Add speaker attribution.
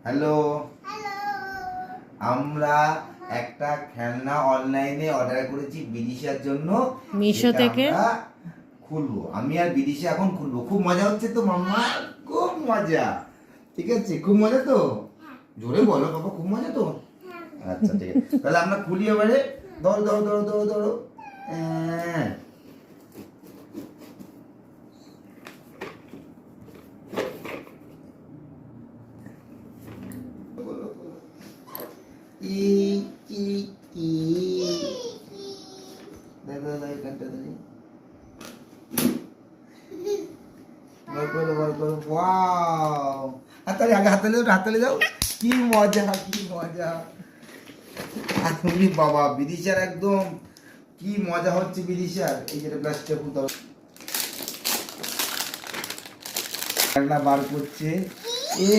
Speaker 1: Hello, আমরা একটা খেলনা অনলাইনে অর্ডার করেছি বিদিশার জন্য,
Speaker 2: মিশো থেকে।
Speaker 1: আমরা খুলবো, আমি আর বিদিশা এখন খুলবো। খুব মজা হচ্ছে তো মাম্মা? খুব মজা। ঠিক আছে, খুব মজা তো? জোরে বলো বাবা, খুব মজা তো? আচ্ছা ঠিক আছে, তাহলে আমরা খুলি এবারে। ধরো ধরো ধরো ধরো ধরো। হাততালি, আগে হাততালি দাও, হাততালি দাও। কি মজা, কি মজা। তুমি বাবা, বিদিশার একদম কি মজা হচ্ছে বিদিশার। এই যেটা প্লাস্টিক খুলতে হবে, বার করছে। এ